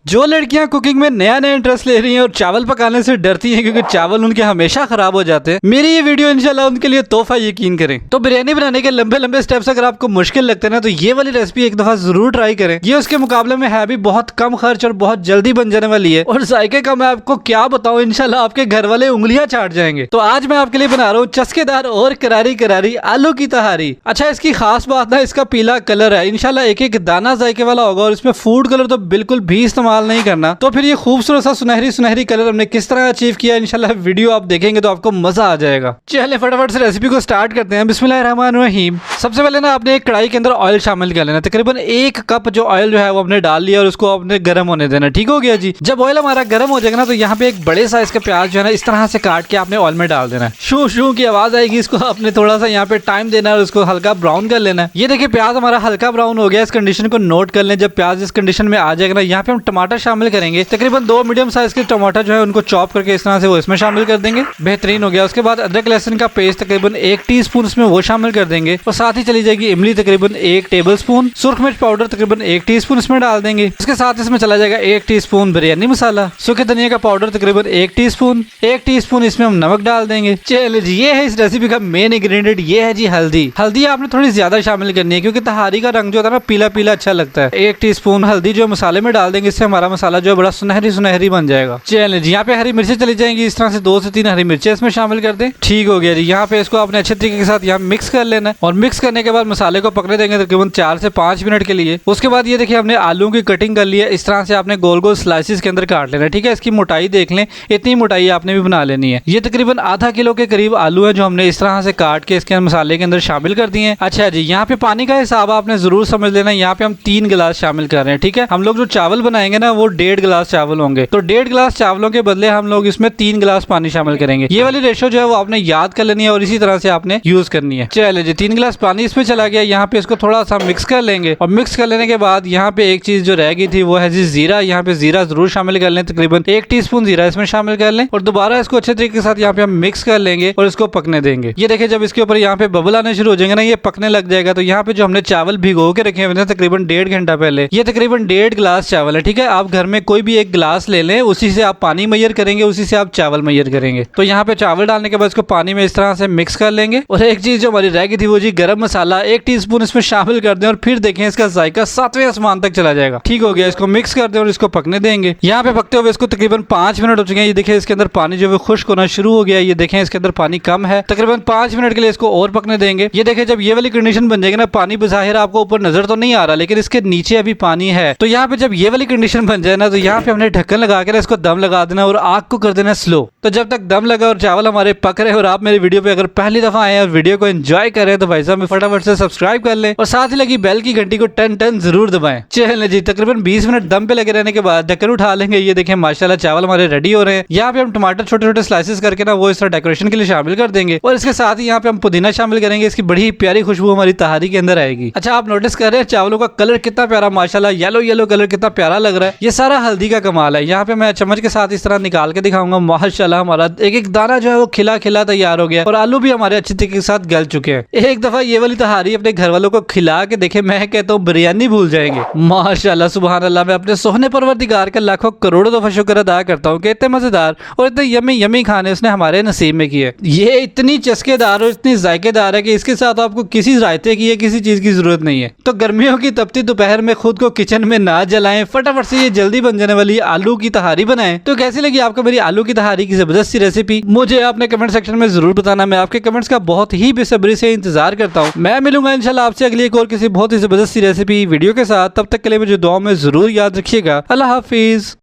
जो लड़कियां कुकिंग में नया नया इंटरेस्ट ले रही हैं और चावल पकाने से डरती हैं क्योंकि चावल उनके हमेशा खराब हो जाते हैं, मेरी ये वीडियो इंशाल्लाह उनके लिए तोहफा, यकीन करें। तो बिरयानी बनाने के लंबे लंबे स्टेप्स अगर आपको मुश्किल लगते हैं ना, तो ये वाली रेसिपी एक दफा जरूर ट्राई करें। ये उसके मुकाबले में है भी बहुत कम खर्च और बहुत जल्दी बन जाने वाली है, और जायके का मैं आपको क्या बताऊं, इंशाल्लाह आपके घर वाले उंगलियां चाट जाएंगे। तो आज मैं आपके लिए बना रहा हूँ चस्केदार और करारी करारी आलू की तहारी। अच्छा, इसकी खास बात ना इसका पीला कलर है, इंशाल्लाह एक एक दाना जायके वाला होगा, और इसमें फूड कलर तो बिल्कुल भी इस्तेमाल नहीं करना। तो फिर ये खूबसूरत सा सुनहरी सुनहरी कलर हमने किस तरह अचीव किया, इंशाल्लाह वीडियो आप देखेंगे तो आपको मजा आ जाएगा। चलिए फटाफट से रेसिपी को स्टार्ट करते हैं। बिस्मिल्लाहिर्रहमानिर्रहीम। सबसे पहले ना आपने एक कढ़ाई के अंदर ऑयल शामिल कर लेना, तकरीबन 1 कप जो ऑयल जो है वो आपने डाल लिया और उसको आपने गर्म होने देना। ठीक हो गया जी। जब ऑयल हमारा गर्म हो जाएगा ना, तो यहाँ पे एक बड़े साइज का प्याज जो है ना इस तरह से काट के आपने ऑयल में डाल देना है। शू शू की आवाज आएगी, इसको आपने थोड़ा सा यहाँ पे टाइम देना है और उसको हल्का ब्राउन कर लेना है। ये देखिए प्याज हमारा हल्का ब्राउन हो गया। इस कंडीशन को नोट कर लें। जब प्याज इस कंडीशन में आ जाएगा ना, यहाँ पे हम टमाटर शामिल करेंगे। तकरीबन 2 मीडियम साइज के टमाटर जो है उनको चॉप करके इस तरह से वो इसमें शामिल कर देंगे। बेहतरीन हो गया। उसके बाद अदरक लहसुन का पेस्ट तकरीबन 1 टीस्पून इसमें वो शामिल कर देंगे, और साथ ही चली जाएगी इमली तकरीबन 1 टेबलस्पून, सुर्ख मिर्च पाउडर तकरीबन 1 टीस्पून इसमें डाल देंगे। उसके साथ इसमें चला जाएगा 1 टीस्पून बिरयानी मसाला, सूखे धनिया का पाउडर तकरीबन 1 टीस्पून, 1 टीस्पून इसमें हम नमक डाल देंगे। चलिए जी, ये है इस रेसिपी का मेन इंग्रेडिएंट, ये है जी हल्दी। हल्दी आपने थोड़ी ज्यादा शामिल करनी है क्योंकि तहारी का रंग जो होता है ना पीला पीला अच्छा लगता है। 1 टीस्पून हल्दी जो मसाले में डाल देंगे, इससे हमारा मसाला जो है बड़ा सुनहरी सुनहरी बन जाएगा। चलिए जी, यहाँ पे हरी मिर्चें चली जाएंगी, इस तरह से 2 से 3 हरी मिर्चें इसमें शामिल कर दें। ठीक हो गया जी। यहाँ पे इसको आपने अच्छे तरीके के साथ यहाँ मिक्स कर लेना है, और मिक्स करने के बाद मसाले को पकने देंगे तकरीबन 4 से 5 मिनट के लिए। उसके बाद ये देखिए हमने आलू की कटिंग कर ली है। इस तरह से आपने गोल गोल स्लाइसिस के अंदर काट लेना है। ठीक है, इसकी मोटाई देख लें, इतनी मोटाई आपने भी बना लेनी है। ये तकरीबन आधा किलो के करीब आलू है जो हमने इस तरह से काट के इसके मसाले के अंदर शामिल कर दिए हैं। अच्छा जी, यहाँ पे पानी का हिसाब आपने जरूर समझ लेना। यहाँ पे हम 3 गिलास शामिल कर रहे हैं। ठीक है, हम लोग जो चावल बनाएंगे ना वो 1.5 गिलास चावल होंगे, तो 1.5 गिलास चावलों के बदले हम लोग इसमें 3 गिलास पानी शामिल करेंगे। ये वाली रेशो जो है वो आपने याद कर लेनी है और इसी तरह से आपने यूज करनी है। चलिए जी, 3 गिलास पानी इसमें चला गया। यहाँ पे इसको थोड़ा सा मिक्स कर लेंगे, और मिक्स कर लेने के बाद यहाँ पे एक चीज जो रह गई थी वो है जी जीरा। यहाँ पे जीरा जरूर शामिल कर लें, तकरीबन 1 टीस्पून जीरा इसमें शामिल कर लें, और दोबारा इसको अच्छे तरीके के साथ यहाँ पे हम मिक्स कर लेंगे और इसको पकने देंगे। ये देखिए जब इसके ऊपर यहाँ पे बबल आने शुरू हो जाएंगे ना, ये पकने लग जाएगा। तो यहाँ पे जो हमने चावल भिगो के रखे हुए थे तकरीबन 1.5 घंटा पहले, ये तकरीबन 1.5 गिलास चावल है। ठीक है, आप घर में कोई भी एक गिलास ले लें, उसी से आप पानी मैयर करेंगे, उसी से आप चावल मैयर करेंगे। तो यहाँ पे चावल डालने के बाद इसको पानी में इस तरह से मिक्स कर लेंगे। और एक चीज जो हमारी रह गई थी वो जी गरम मसाला 1 टीस्पून इसमें शामिल कर दें, और फिर देखें इसका जायका 7वें आसमान तक चला जाएगा। ठीक हो गया, इसको मिक्स कर दें और इसको पकने देंगे। यहाँ पे पकते हुए इसको तकरीबन 5 मिनट हो चुके हैं। ये देखिए इसके अंदर पानी जो है खुश्क होना शुरू हो गया। ये देखें इसके अंदर पानी कम है, तकरीबन 5 मिनट के लिए इसको और पकने देंगे। ये देखिए जब ये वाली कंडीशन बन जाएगी ना, पानी बज़ाहिर आपको ऊपर नजर तो नहीं आ रहा, लेकिन इसके नीचे अभी पानी है। तो यहाँ पे जब ये वाली कंडीशन बन जाए ना, तो यहाँ पे हमने ढक्कन लगा के इसको दम लगा देना और आग को कर देना स्लो। तो जब तक दम लगा और चावल हमारे पक रहे, और आप मेरी वीडियो पे अगर पहली दफा आए और वीडियो को एंजॉय कर रहे हैं, तो भाई साहब फटाफट से सब्सक्राइब कर लें और साथ ही लगी बेल की घंटी को टन टन जरूर दबाएं। चलिए जी, तकरीबन 20 मिनट दम पे लगे रहने के बाद ढक्कन उठा लेंगे। ये देखें माशाल्लाह चावल हमारे रेडी हो रहे हैं। यहाँ पे हम टमाटर छोटे छोटे स्लाइसेस करके ना वो इस तरह डेकोरेशन के लिए शामिल कर देंगे, और इसके साथ ही यहाँ पे हम पुदीना शामिल करेंगे। इसकी बड़ी प्यारी खुशबू हमारी तहारी के अंदर आएगी। अच्छा, आप नोटिस कर रहे हैं चावलों का कलर कितना प्यारा, माशाल्लाह येलो येलो कलर कितना प्यारा लग रहा है। ये सारा हल्दी का कमाल है। यहाँ पे मैं चम्मच के साथ इस तरह निकाल के दिखाऊंगा, माशाल्लाह हमारा एक एक दाना जो है वो खिला खिला तैयार हो गया, और आलू भी हमारे अच्छे तरीके के साथ गल चुके हैं। एक दफा ये वाली तहारी अपने घर वालों को खिला के देखे, मैं कहता हूँ बिरयानी भूल जाएंगे। माशाल्लाह सुभान अल्लाह। मैं अपने सोहने परवरदिगार का लाखों करोड़ों दफा शुक्र अदा करता हूँ कि इतने मजेदार और इतने यमी यमी खाने उसने हमारे नसीब में किए। ये इतनी चस्केदार और इतनी जायकेदार है कि इसके साथ आपको किसी रायते की या किसी चीज की जरूरत नहीं है। तो गर्मियों की तपती दोपहर में खुद को किचन में ना जलाएं, फटाफट से ये जल्दी बन जाने वाली आलू की तहारी बनाएं। तो कैसी लगी आपको मेरी आलू की तहारी की जबरदस्त सी रेसिपी, मुझे आपने कमेंट सेक्शन में जरूर बताना। मैं आपके कमेंट्स का बहुत ही बेसब्री से इंतजार करता हूँ। मैं मिलूंगा इंशाल्लाह आपसे अगली एक और किसी बहुत ही जबरदस्त सी रेसिपी वीडियो के साथ। तब तक के लिए मुझे दुआ में जरूर याद रखिएगा। अल्लाह हाफिज।